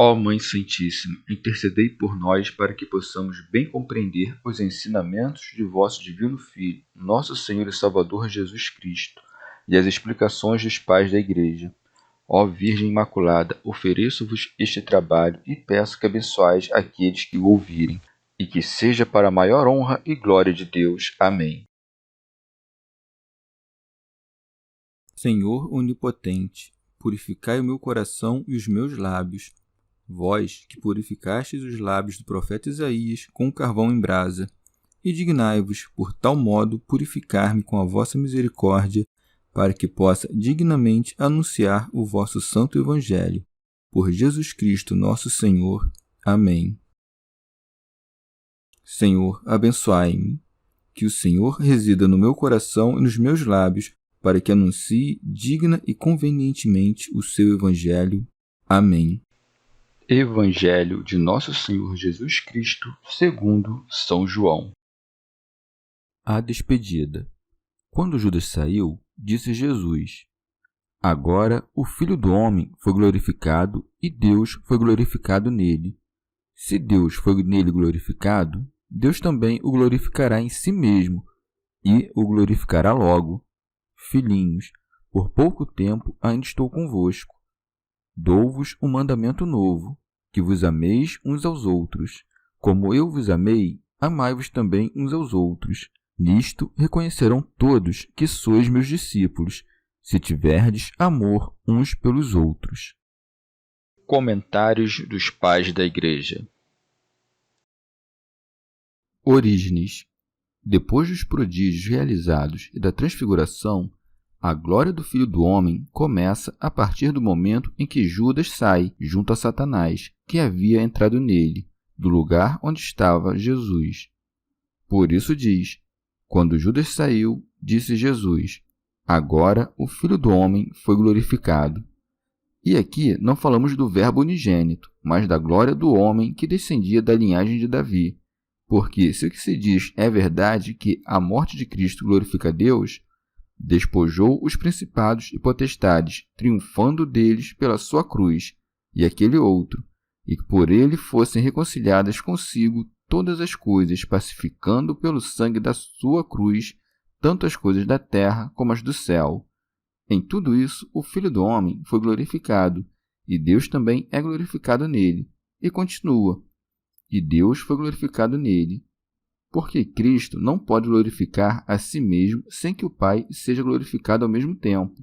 Ó Mãe Santíssima, intercedei por nós para que possamos bem compreender os ensinamentos de vosso Divino Filho, nosso Senhor e Salvador Jesus Cristo, e as explicações dos pais da Igreja. Ó Virgem Imaculada, ofereço-vos este trabalho e peço que abençoais aqueles que o ouvirem, e que seja para a maior honra e glória de Deus. Amém. Senhor onipotente, purificai o meu coração e os meus lábios. Vós, que purificastes os lábios do profeta Isaías com carvão em brasa, e dignai-vos, por tal modo, purificar-me com a vossa misericórdia, para que possa dignamente anunciar o vosso santo Evangelho. Por Jesus Cristo, nosso Senhor. Amém. Senhor, abençoai-me. Que o Senhor resida no meu coração e nos meus lábios, para que anuncie digna e convenientemente o seu Evangelho. Amém. Evangelho de Nosso Senhor Jesus Cristo, segundo São João. A despedida. Quando Judas saiu, disse Jesus: Agora o Filho do Homem foi glorificado e Deus foi glorificado nele. Se Deus foi nele glorificado, Deus também o glorificará em si mesmo e o glorificará logo. Filhinhos, por pouco tempo ainda estou convosco. Dou-vos um mandamento novo, que vos ameis uns aos outros. Como eu vos amei, amai-vos também uns aos outros. Nisto reconhecerão todos que sois meus discípulos, se tiverdes amor uns pelos outros. Comentários dos Pais da Igreja. Orígenes. Depois dos prodígios realizados e da transfiguração, a glória do Filho do Homem começa a partir do momento em que Judas sai junto a Satanás, que havia entrado nele, do lugar onde estava Jesus. Por isso diz: Quando Judas saiu, disse Jesus: Agora o Filho do Homem foi glorificado. E aqui não falamos do Verbo unigênito, mas da glória do homem que descendia da linhagem de Davi. Porque se o que se diz é verdade que a morte de Cristo glorifica a Deus, despojou os principados e potestades, triunfando deles pela sua cruz, e aquele outro, e que por ele fossem reconciliadas consigo todas as coisas, pacificando pelo sangue da sua cruz tanto as coisas da terra como as do céu. Em tudo isso, o Filho do Homem foi glorificado, e Deus também é glorificado nele. E continua: E Deus foi glorificado nele. Porque Cristo não pode glorificar a si mesmo sem que o Pai seja glorificado ao mesmo tempo.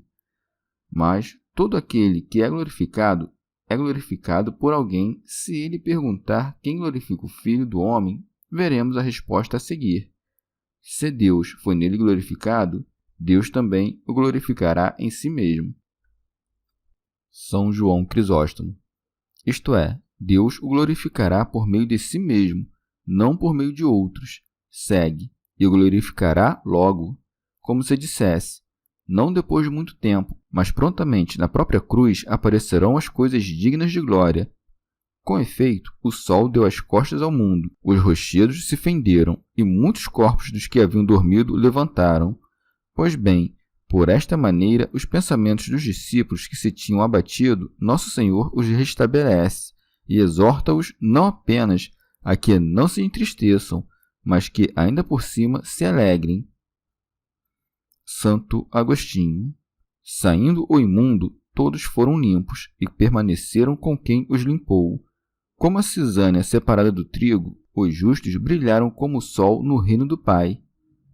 Mas todo aquele que é glorificado por alguém. Se ele perguntar quem glorifica o Filho do Homem, veremos a resposta a seguir. Se Deus foi nele glorificado, Deus também o glorificará em si mesmo. São João Crisóstomo. Isto é, Deus o glorificará por meio de si mesmo, não por meio de outros. Segue, e o glorificará logo, como se dissesse: não depois de muito tempo, mas prontamente na própria cruz aparecerão as coisas dignas de glória. Com efeito, o sol deu as costas ao mundo, os rochedos se fenderam, e muitos corpos dos que haviam dormido levantaram. Pois bem, por esta maneira, os pensamentos dos discípulos que se tinham abatido, Nosso Senhor os restabelece, e exorta-os não apenas a que não se entristeçam, mas que ainda por cima se alegrem. Santo Agostinho. Saindo o imundo, todos foram limpos, e permaneceram com quem os limpou. Como a cisânia separada do trigo, os justos brilharam como o sol no reino do Pai.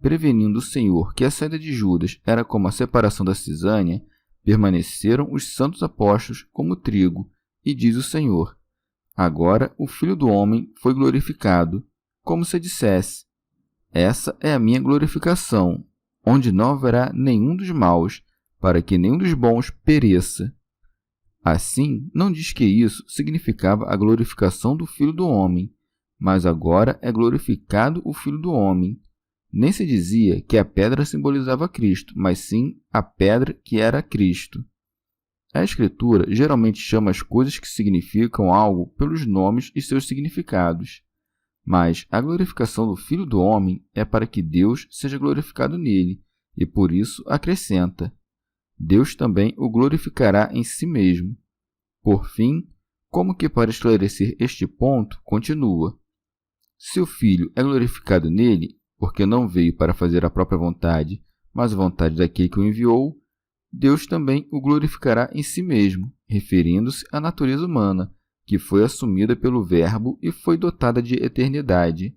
Prevenindo o Senhor que a saída de Judas era como a separação da cisânia, permaneceram os santos apóstolos como o trigo, e diz o Senhor: Agora o Filho do Homem foi glorificado, como se dissesse: Essa é a minha glorificação, onde não haverá nenhum dos maus, para que nenhum dos bons pereça. Assim, não diz que isso significava a glorificação do Filho do Homem, mas agora é glorificado o Filho do Homem. Nem se dizia que a pedra simbolizava Cristo, mas sim a pedra que era Cristo. A Escritura geralmente chama as coisas que significam algo pelos nomes e seus significados. Mas a glorificação do Filho do Homem é para que Deus seja glorificado nele, e por isso acrescenta: Deus também o glorificará em si mesmo. Por fim, como que para esclarecer este ponto, continua: se o Filho é glorificado nele, porque não veio para fazer a própria vontade, mas a vontade daquele que o enviou, Deus também o glorificará em si mesmo, referindo-se à natureza humana, que foi assumida pelo Verbo e foi dotada de eternidade,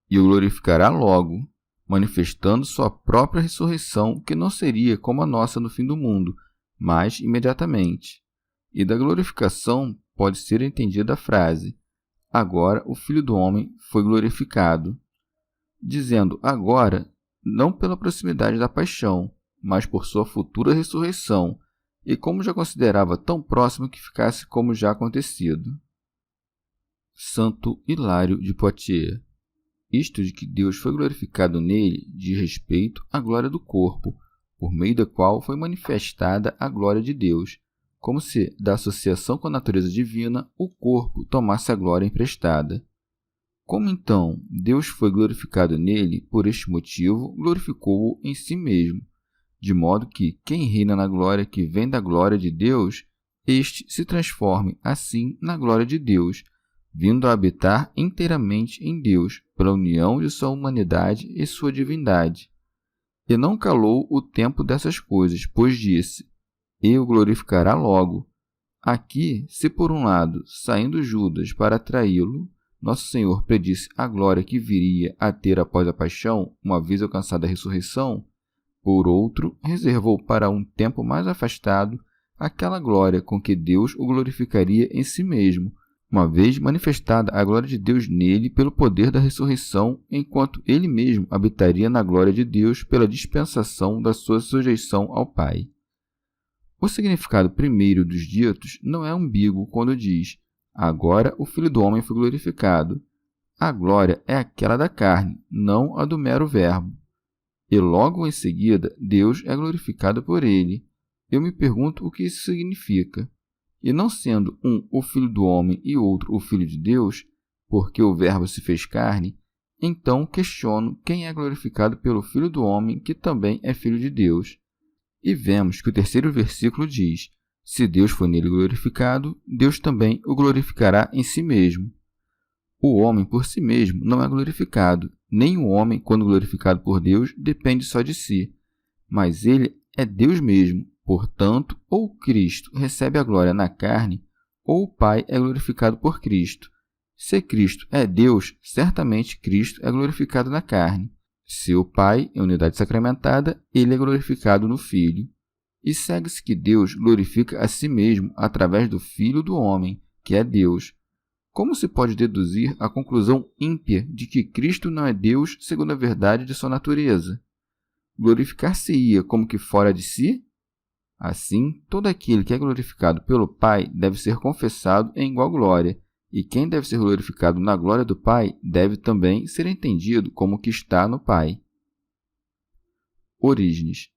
e o glorificará logo, manifestando sua própria ressurreição, que não seria como a nossa no fim do mundo, mas imediatamente. E da glorificação pode ser entendida a frase: agora o Filho do Homem foi glorificado, dizendo agora, não pela proximidade da paixão, mas por sua futura ressurreição, e como já considerava tão próximo que ficasse como já acontecido. Santo Hilário de Poitiers. Isto de que Deus foi glorificado nele diz respeito à glória do corpo, por meio da qual foi manifestada a glória de Deus, como se, da associação com a natureza divina, o corpo tomasse a glória emprestada. Como então Deus foi glorificado nele, por este motivo, glorificou-o em si mesmo, de modo que quem reina na glória que vem da glória de Deus, este se transforme, assim, na glória de Deus, vindo a habitar inteiramente em Deus, pela união de sua humanidade e sua divindade. E não calou o tempo dessas coisas, pois disse: e o glorificará logo. Aqui, se por um lado, saindo Judas para atraí-lo, Nosso Senhor predisse a glória que viria a ter após a paixão, uma vez alcançada a ressurreição, por outro, reservou para um tempo mais afastado aquela glória com que Deus o glorificaria em si mesmo, uma vez manifestada a glória de Deus nele pelo poder da ressurreição, enquanto ele mesmo habitaria na glória de Deus pela dispensação da sua sujeição ao Pai. O significado primeiro dos ditos não é ambíguo quando diz: agora o Filho do Homem foi glorificado. A glória é aquela da carne, não a do mero verbo. E logo em seguida, Deus é glorificado por ele. Eu me pergunto o que isso significa. E não sendo um o Filho do Homem e outro o Filho de Deus, porque o Verbo se fez carne, então questiono quem é glorificado pelo Filho do Homem, que também é Filho de Deus. E vemos que o terceiro versículo diz: se Deus foi nele glorificado, Deus também o glorificará em si mesmo. O homem por si mesmo não é glorificado, nem o homem, quando glorificado por Deus, depende só de si. Mas ele é Deus mesmo, portanto, ou Cristo recebe a glória na carne, ou o Pai é glorificado por Cristo. Se Cristo é Deus, certamente Cristo é glorificado na carne. Se o Pai é unidade sacramentada, ele é glorificado no Filho. E segue-se que Deus glorifica a si mesmo através do Filho do homem, que é Deus. Como se pode deduzir a conclusão ímpia de que Cristo não é Deus segundo a verdade de sua natureza? Glorificar-se-ia como que fora de si? Assim, todo aquele que é glorificado pelo Pai deve ser confessado em igual glória, e quem deve ser glorificado na glória do Pai deve também ser entendido como que está no Pai. Orígenes.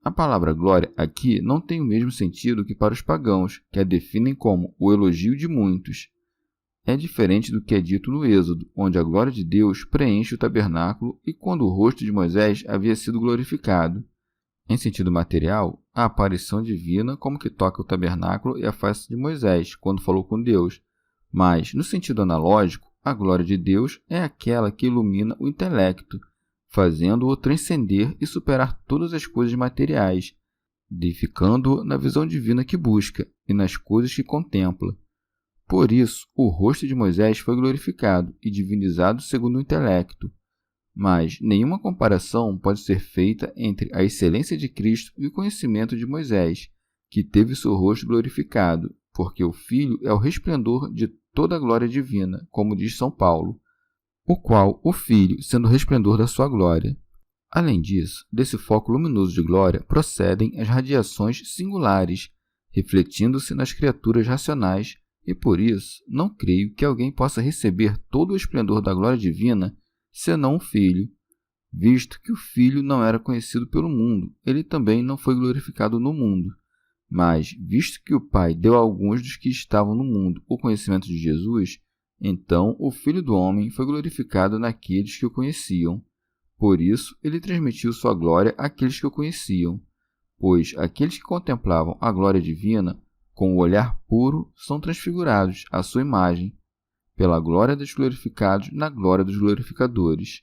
A palavra glória aqui não tem o mesmo sentido que para os pagãos, que a definem como o elogio de muitos. É diferente do que é dito no Êxodo, onde a glória de Deus preenche o tabernáculo e quando o rosto de Moisés havia sido glorificado. Em sentido material, a aparição divina como que toca o tabernáculo e a face de Moisés, quando falou com Deus. Mas, no sentido analógico, a glória de Deus é aquela que ilumina o intelecto, fazendo-o transcender e superar todas as coisas materiais, deificando-o na visão divina que busca e nas coisas que contempla. Por isso, o rosto de Moisés foi glorificado e divinizado segundo o intelecto. Mas nenhuma comparação pode ser feita entre a excelência de Cristo e o conhecimento de Moisés, que teve seu rosto glorificado, porque o Filho é o resplendor de toda a glória divina, como diz São Paulo, o qual o Filho, sendo o resplendor da sua glória. Além disso, desse foco luminoso de glória procedem as radiações singulares, refletindo-se nas criaturas racionais, e por isso não creio que alguém possa receber todo o esplendor da glória divina senão o Filho. Visto que o Filho não era conhecido pelo mundo, ele também não foi glorificado no mundo. Mas, visto que o Pai deu a alguns dos que estavam no mundo o conhecimento de Jesus, então o Filho do Homem foi glorificado naqueles que o conheciam. Por isso, ele transmitiu sua glória àqueles que o conheciam, pois aqueles que contemplavam a glória divina com o olhar puro, são transfigurados à sua imagem, pela glória dos glorificados na glória dos glorificadores.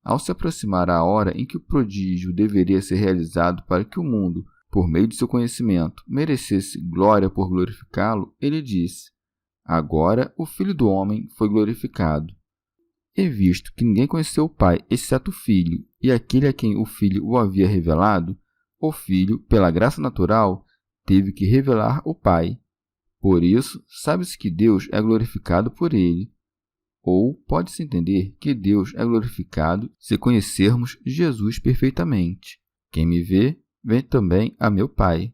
Ao se aproximar a hora em que o prodígio deveria ser realizado para que o mundo, por meio de seu conhecimento, merecesse glória por glorificá-lo, ele disse: agora o Filho do Homem foi glorificado. E visto que ninguém conheceu o Pai, exceto o Filho, e aquele a quem o Filho o havia revelado, o Filho, pela graça natural, teve que revelar o Pai. Por isso, sabe-se que Deus é glorificado por ele. Ou pode-se entender que Deus é glorificado se conhecermos Jesus perfeitamente. Quem me vê, vê também a meu Pai.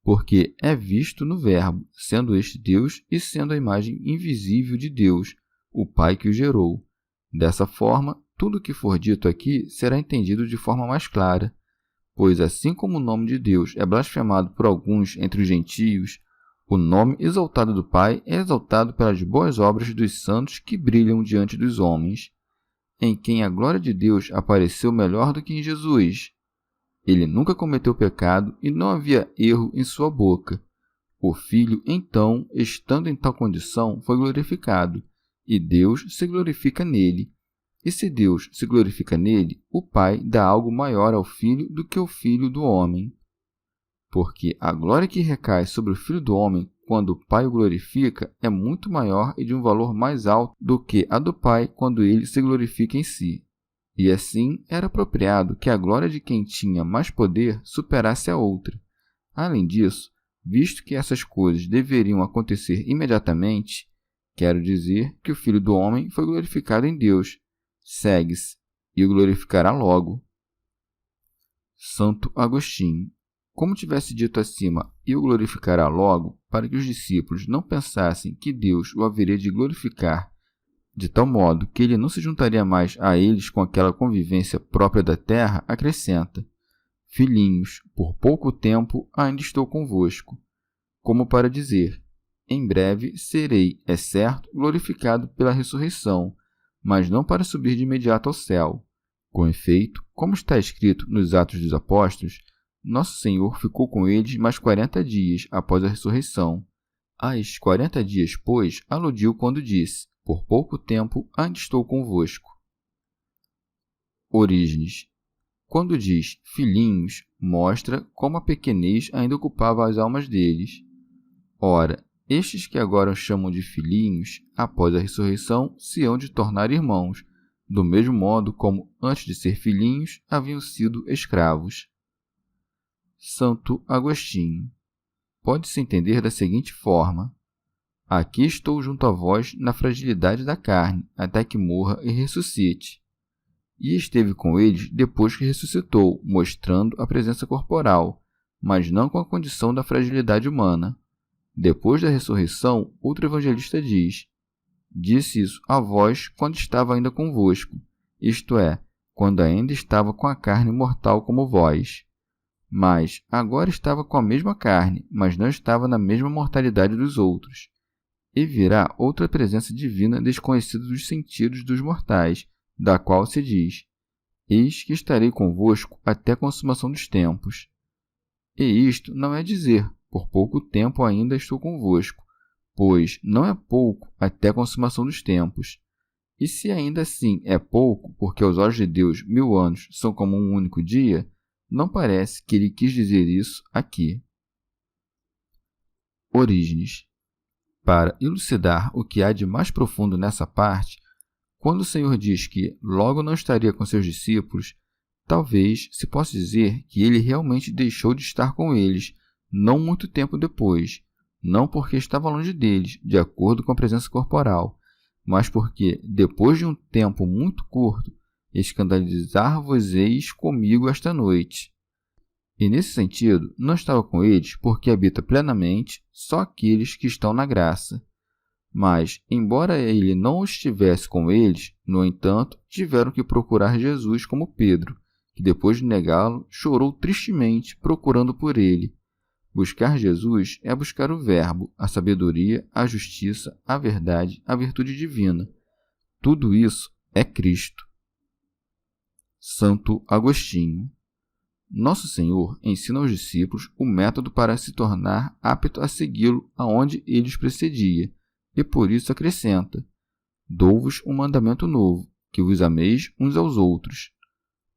Porque é visto no Verbo, sendo este Deus e sendo a imagem invisível de Deus, o Pai que o gerou. Dessa forma, tudo o que for dito aqui será entendido de forma mais clara, pois assim como o nome de Deus é blasfemado por alguns entre os gentios, o nome exaltado do Pai é exaltado pelas boas obras dos santos que brilham diante dos homens, em quem a glória de Deus apareceu melhor do que em Jesus. Ele nunca cometeu pecado e não havia erro em sua boca. O Filho, então, estando em tal condição, foi glorificado, e Deus se glorifica nele. E se Deus se glorifica nele, o Pai dá algo maior ao Filho do que o Filho do homem. Porque a glória que recai sobre o Filho do homem quando o Pai o glorifica é muito maior e de um valor mais alto do que a do Pai quando ele se glorifica em si. E assim era apropriado que a glória de quem tinha mais poder superasse a outra. Além disso, visto que essas coisas deveriam acontecer imediatamente, quero dizer que o Filho do homem foi glorificado em Deus. Segue-se, e o glorificará logo. Santo Agostinho. Como tivesse dito acima, e o glorificará logo, para que os discípulos não pensassem que Deus o haveria de glorificar, de tal modo que ele não se juntaria mais a eles com aquela convivência própria da terra, acrescenta: filhinhos, por pouco tempo ainda estou convosco, como para dizer: em breve serei, é certo, glorificado pela ressurreição, mas não para subir de imediato ao céu. Com efeito, como está escrito nos Atos dos Apóstolos, Nosso Senhor ficou com eles mais 40 dias após a ressurreição. Às 40 dias, pois, aludiu quando disse: por pouco tempo ainda estou convosco. Orígenes. Quando diz filhinhos, mostra como a pequenez ainda ocupava as almas deles. Ora, estes que agora chamam de filhinhos, após a ressurreição, se hão de tornar irmãos, do mesmo modo como, antes de ser filhinhos, haviam sido escravos. Santo Agostinho. Pode-se entender da seguinte forma: aqui estou junto a vós na fragilidade da carne, até que morra e ressuscite. E esteve com eles depois que ressuscitou, mostrando a presença corporal, mas não com a condição da fragilidade humana. Depois da ressurreição, outro evangelista diz: disse isso a vós quando estava ainda convosco, isto é, quando ainda estava com a carne mortal como vós. Mas agora estava com a mesma carne, mas não estava na mesma mortalidade dos outros. E virá outra presença divina desconhecida dos sentidos dos mortais, da qual se diz: eis que estarei convosco até a consumação dos tempos. E isto não é dizer: por pouco tempo ainda estou convosco, pois não é pouco até a consumação dos tempos. E se ainda assim é pouco, porque aos olhos de Deus 1000 anos são como um único dia, não parece que ele quis dizer isso aqui. Orígenes. Para elucidar o que há de mais profundo nessa parte, quando o Senhor diz que logo não estaria com seus discípulos, talvez se possa dizer que ele realmente deixou de estar com eles, não muito tempo depois, não porque estava longe deles, de acordo com a presença corporal, mas porque, depois de um tempo muito curto, escandalizar-vos-eis comigo esta noite. E nesse sentido, não estava com eles porque habita plenamente só aqueles que estão na graça. Mas, embora ele não estivesse com eles, no entanto, tiveram que procurar Jesus como Pedro, que depois de negá-lo, chorou tristemente procurando por ele. Buscar Jesus é buscar o Verbo, a sabedoria, a justiça, a verdade, a virtude divina. Tudo isso é Cristo. Santo Agostinho. Nosso Senhor ensina aos discípulos o método para se tornar apto a segui-lo aonde ele os precedia, e por isso acrescenta: Dou-vos um mandamento novo, que vos ameis uns aos outros.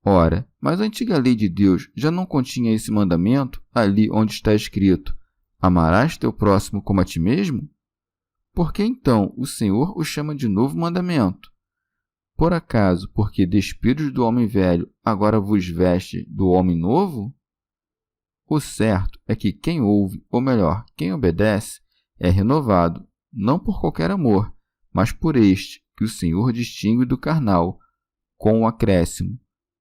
Ora, mas a antiga lei de Deus já não continha esse mandamento ali onde está escrito: Amarás teu próximo como a ti mesmo? Por que então o Senhor o chama de novo mandamento? Por acaso, porque despidos do homem velho, agora vos veste do homem novo? O certo é que quem ouve, ou melhor, quem obedece, é renovado, não por qualquer amor, mas por este, que o Senhor distingue do carnal, com o acréscimo: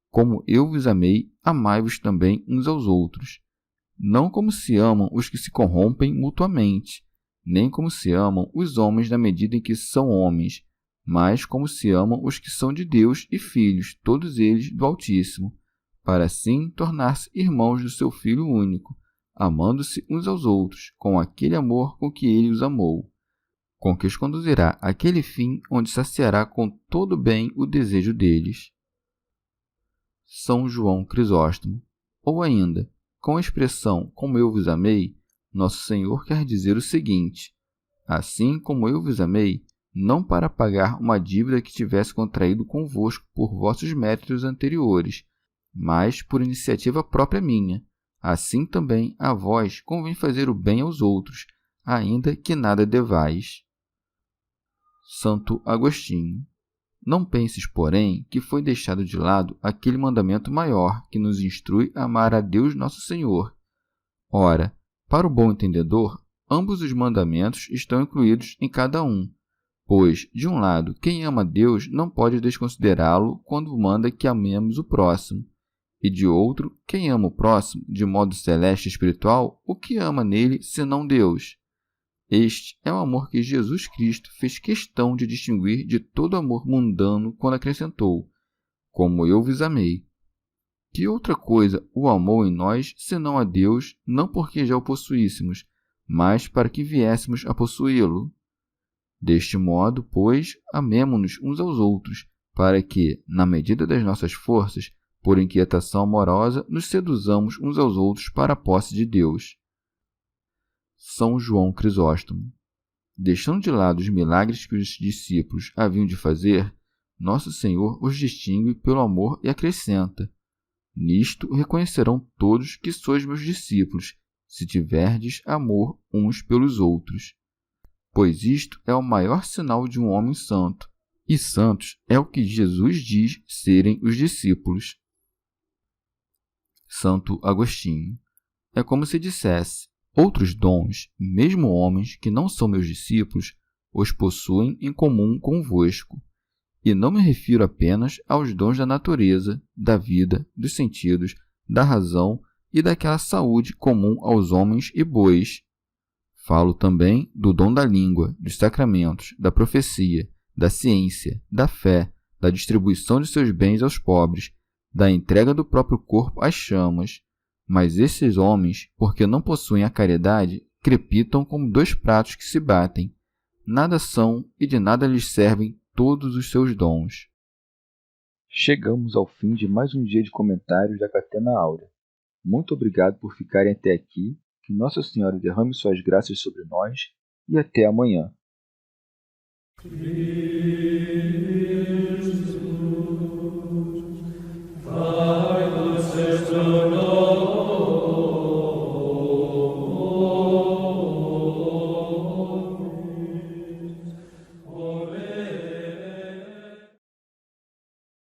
Como eu vos amei, amai-vos também uns aos outros. Não como se amam os que se corrompem mutuamente, nem como se amam os homens na medida em que são homens, mas como se amam os que são de Deus e filhos, todos eles do Altíssimo, para assim tornar-se irmãos do seu Filho único, amando-se uns aos outros, com aquele amor com que ele os amou, com que os conduzirá àquele fim onde saciará com todo bem o desejo deles. São João Crisóstomo. Ou ainda, com a expressão como eu vos amei, Nosso Senhor quer dizer o seguinte: assim como eu vos amei, não para pagar uma dívida que tivesse contraído convosco por vossos méritos anteriores, mas por iniciativa própria minha. Assim também a vós convém fazer o bem aos outros, ainda que nada devais. Santo Agostinho. Não penses, porém, que foi deixado de lado aquele mandamento maior que nos instrui a amar a Deus nosso Senhor. Ora, para o bom entendedor, ambos os mandamentos estão incluídos em cada um, pois, de um lado, quem ama Deus não pode desconsiderá-lo quando manda que amemos o próximo, e de outro, quem ama o próximo de modo celeste e espiritual, o que ama nele senão Deus? Este é o amor que Jesus Cristo fez questão de distinguir de todo amor mundano quando acrescentou: Como eu vos amei. Que outra coisa o amou em nós, senão a Deus, não porque já o possuíssemos, mas para que viéssemos a possuí-lo? Deste modo, pois, amemo-nos uns aos outros, para que, na medida das nossas forças, por inquietação amorosa, nos seduzamos uns aos outros para a posse de Deus. São João Crisóstomo. Deixando de lado os milagres que os discípulos haviam de fazer, Nosso Senhor os distingue pelo amor e acrescenta: Nisto reconhecerão todos que sois meus discípulos, se tiverdes amor uns pelos outros. Pois isto é o maior sinal de um homem santo, e santos é o que Jesus diz serem os discípulos. Santo Agostinho. É como se dissesse: outros dons, mesmo homens que não são meus discípulos, os possuem em comum convosco. E não me refiro apenas aos dons da natureza, da vida, dos sentidos, da razão e daquela saúde comum aos homens e bois. Falo também do dom da língua, dos sacramentos, da profecia, da ciência, da fé, da distribuição de seus bens aos pobres, da entrega do próprio corpo às chamas. Mas esses homens, porque não possuem a caridade, crepitam como dois pratos que se batem. Nada são e de nada lhes servem todos os seus dons. Chegamos ao fim de mais um dia de comentários da Catena Áurea. Muito obrigado por ficarem até aqui, que Nossa Senhora derrame suas graças sobre nós e até amanhã.